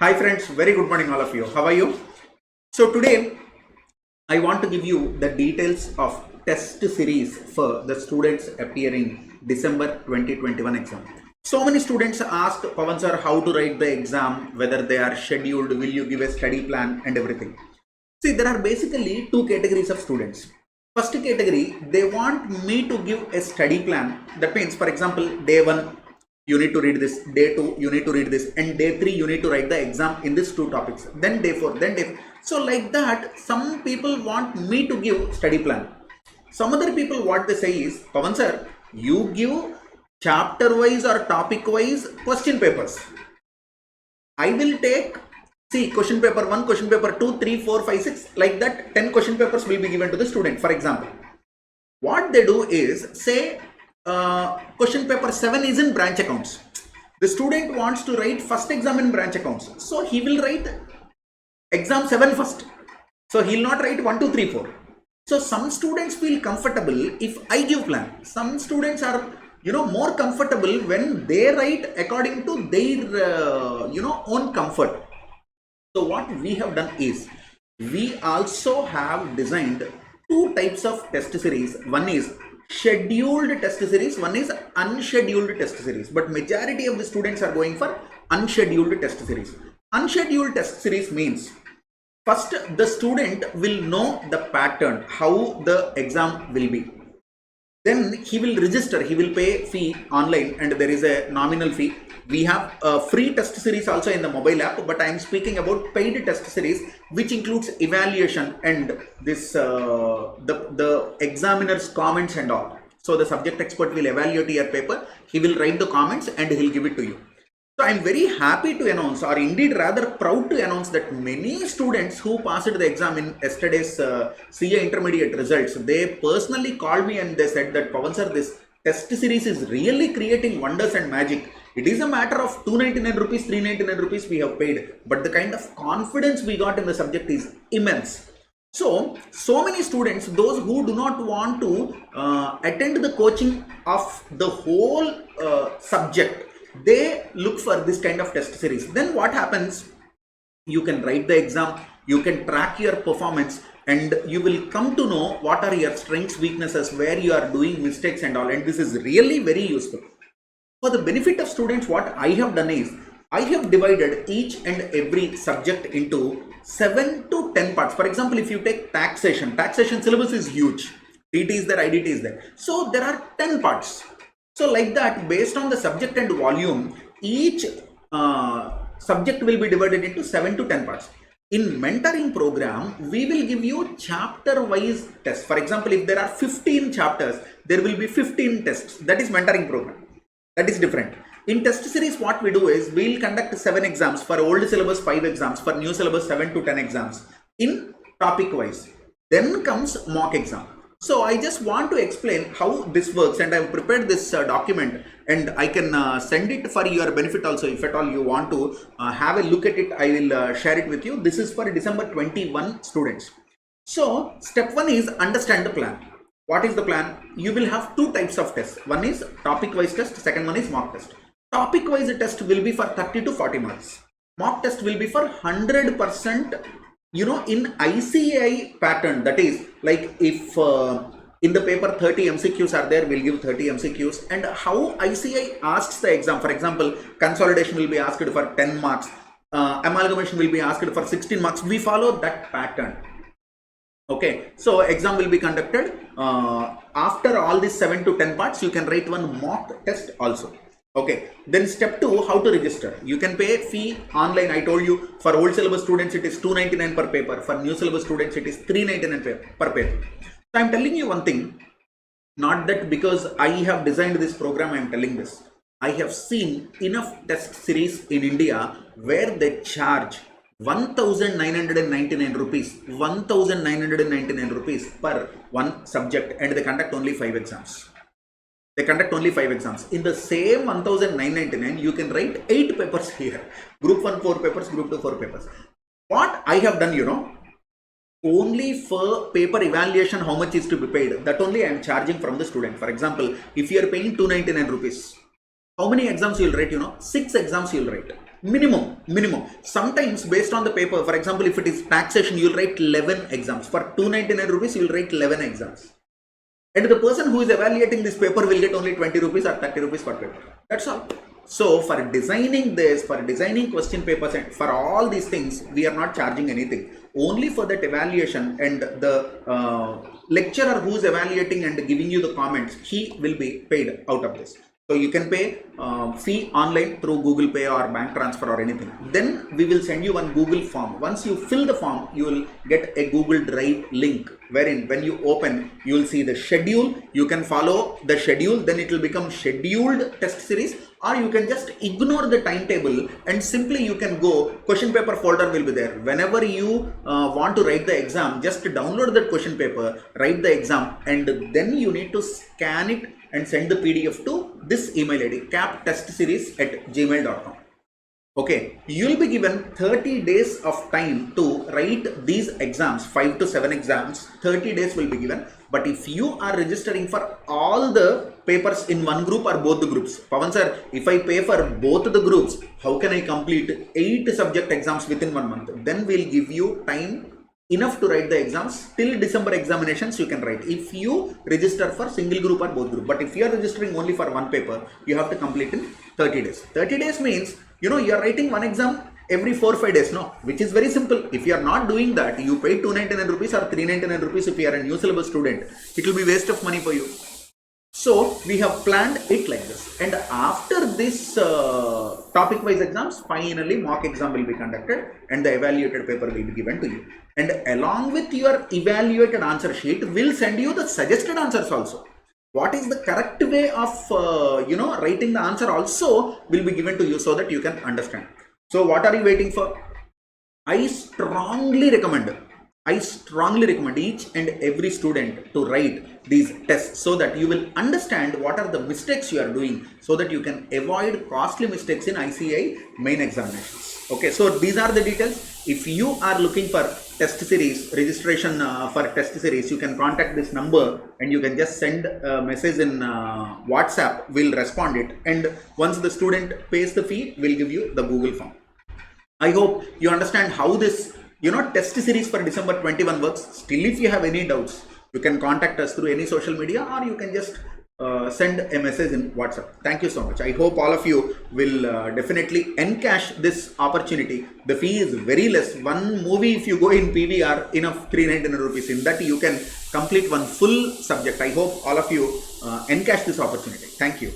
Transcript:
Hi friends, very good morning all of you. How are you? So today I want to give you the details of test series for the students appearing December 2021 exam. So many students asked Pawan sir how to write the exam, whether they are scheduled, will you give a study plan and everything. See, there are basically two categories of students. First category, they want me to give a study plan. That means, for example, day 1 you need to read this, day 2 you need to read this, and day 3 you need to write the exam in these two topics, then day 4, then day 5. So like that, some people want me to give study plan. Some other people, what they say is, Pawan sir, you give chapter wise or topic wise question papers. I will take, see, question paper 1, question paper 2, 3, 4, 5, 6, like that 10 question papers will be given to the student. For example, what they do is, say question paper 7 is in branch accounts. The student wants to write first exam in branch accounts, so he will write exam 7 first. So he will not write 1, 2, 3, 4. So some students feel comfortable if I give plan. Some students are more comfortable when they write according to their own comfort. So what we have done is, we also have designed two types of test series. One is scheduled test series, one is unscheduled test series, but majority of the students are going for unscheduled test series. Unscheduled test series means, first the student will know the pattern, how the exam will be. Then he will register, he will pay fee online, and there is a nominal fee. We have a free test series also in the mobile app, but I am speaking about paid test series, which includes evaluation and this the examiner's comments and all. So the subject expert will evaluate your paper, he will write the comments and he will give it to you. So I am very happy to announce, or indeed rather proud to announce, that many students who passed the exam in yesterday's CA intermediate results, they personally called me and they said that, Pawan sir, this test series is really creating wonders and magic. It is a matter of 299 rupees, 399 rupees we have paid, but the kind of confidence we got in the subject is immense. So many students, those who do not want to attend the coaching of the whole subject, they look for this kind of test series. Then what happens? You can write the exam, you can track your performance, and you will come to know what are your strengths, weaknesses, where you are doing mistakes and all. And this is really very useful. For the benefit of students, what I have done is, I have divided each and every subject into 7 to 10 parts. For example, if you take taxation syllabus is huge. DT is there, IDT is there. So there are 10 parts. So like that, based on the subject and volume, each subject will be divided into 7 to 10 parts. In mentoring program, we will give you chapter wise tests. For example, if there are 15 chapters, there will be 15 tests. That is mentoring program. That is different. In test series, what we do is, we will conduct 7 exams. For old syllabus, 5 exams. For new syllabus, 7 to 10 exams in topic wise. Then comes mock exam. So I just want to explain how this works, and I have prepared this document, and I can send it for your benefit also. If at all you want to have a look at it, I will share it with you. This is for December 21 students. So step 1 is understand the plan. What is the plan? You will have two types of tests. One is topic wise test, second one is mock test. Topic wise test will be for 30 to 40 marks. Mock test will be for 100%, in ICAI pattern. That is, like, if in the paper 30 MCQs are there, we'll give 30 MCQs. And how ICAI asks the exam, for example, consolidation will be asked for 10 marks, amalgamation will be asked for 16 marks. We follow that pattern. Okay, so exam will be conducted. After all these 7 to 10 parts, you can write one mock test also. Okay, then step 2, how to register. You can pay fee online. I told you, for old syllabus students it is 299 per paper, for new syllabus students it is 399 per paper. So I am telling you one thing, not that because I have designed this program I am telling this. I have seen enough test series in India where they charge 1999 rupees, 1999 rupees per one subject, and they conduct only 5 exams. They conduct only 5 exams. In the same 1999, you can write 8 papers here. Group 1 4 papers, Group 2 4 papers. What I have done, only for paper evaluation, how much is to be paid, that only I am charging from the student. For example, if you are paying 299 rupees, how many exams you will write? 6 exams you will write. Minimum. Sometimes based on the paper, for example, if it is taxation, you will write 11 exams. For 299 rupees, you will write 11 exams. And the person who is evaluating this paper will get only 20 rupees or 30 rupees per paper. That's all. So for designing this, for designing question papers and for all these things, we are not charging anything. Only for that evaluation, and the lecturer who is evaluating and giving you the comments, he will be paid out of this. So you can pay fee online through Google Pay or bank transfer or anything. Then we will send you one Google form. Once you fill the form, you will get a Google Drive link, wherein when you open, you will see the schedule. You can follow the schedule, then it will become scheduled test series, or you can just ignore the timetable and simply you can go, question paper folder will be there. Whenever you want to write the exam, just download that question paper, write the exam, and then you need to scan it and send the PDF to this email ID, captestseries@gmail.com. Okay, you will be given 30 days of time to write these exams, 5 to 7 exams. 30 days will be given. But if you are registering for all the papers in one group or both the groups, Pawan sir, if I pay for both the groups, how can I complete 8 subject exams within 1 month? Then we'll give you time enough to write the exams. Till December examinations you can write, if you register for single group or both group. But if you are registering only for one paper, you have to complete in 30 days. 30 days means, you are writing one exam every 4-5 days, no? Which is very simple. If you are not doing that, you pay 299 rupees or 399 rupees if you are a new syllabus student. It will be waste of money for you. So we have planned it like this. And after this topic wise exams, finally mock exam will be conducted and the evaluated paper will be given to you. And along with your evaluated answer sheet, we'll send you the suggested answers also. What is the correct way of writing the answer also will be given to you so that you can understand. So what are you waiting for? I strongly recommend each and every student to write these tests so that you will understand what are the mistakes you are doing, so that you can avoid costly mistakes in ICAI main examinations. Okay, so these are the details. If you are looking for test series, registration for test series, you can contact this number and you can just send a message in WhatsApp. We'll respond it. And once the student pays the fee, we'll give you the Google form. I hope you understand how this test series for December 21 works. Still, if you have any doubts, you can contact us through any social media, or you can just send a message in WhatsApp. Thank you so much. I hope all of you will definitely encash this opportunity. The fee is very less. One movie, if you go in PVR, enough 399 rupees. In that you can complete one full subject. I hope all of you encash this opportunity. Thank you.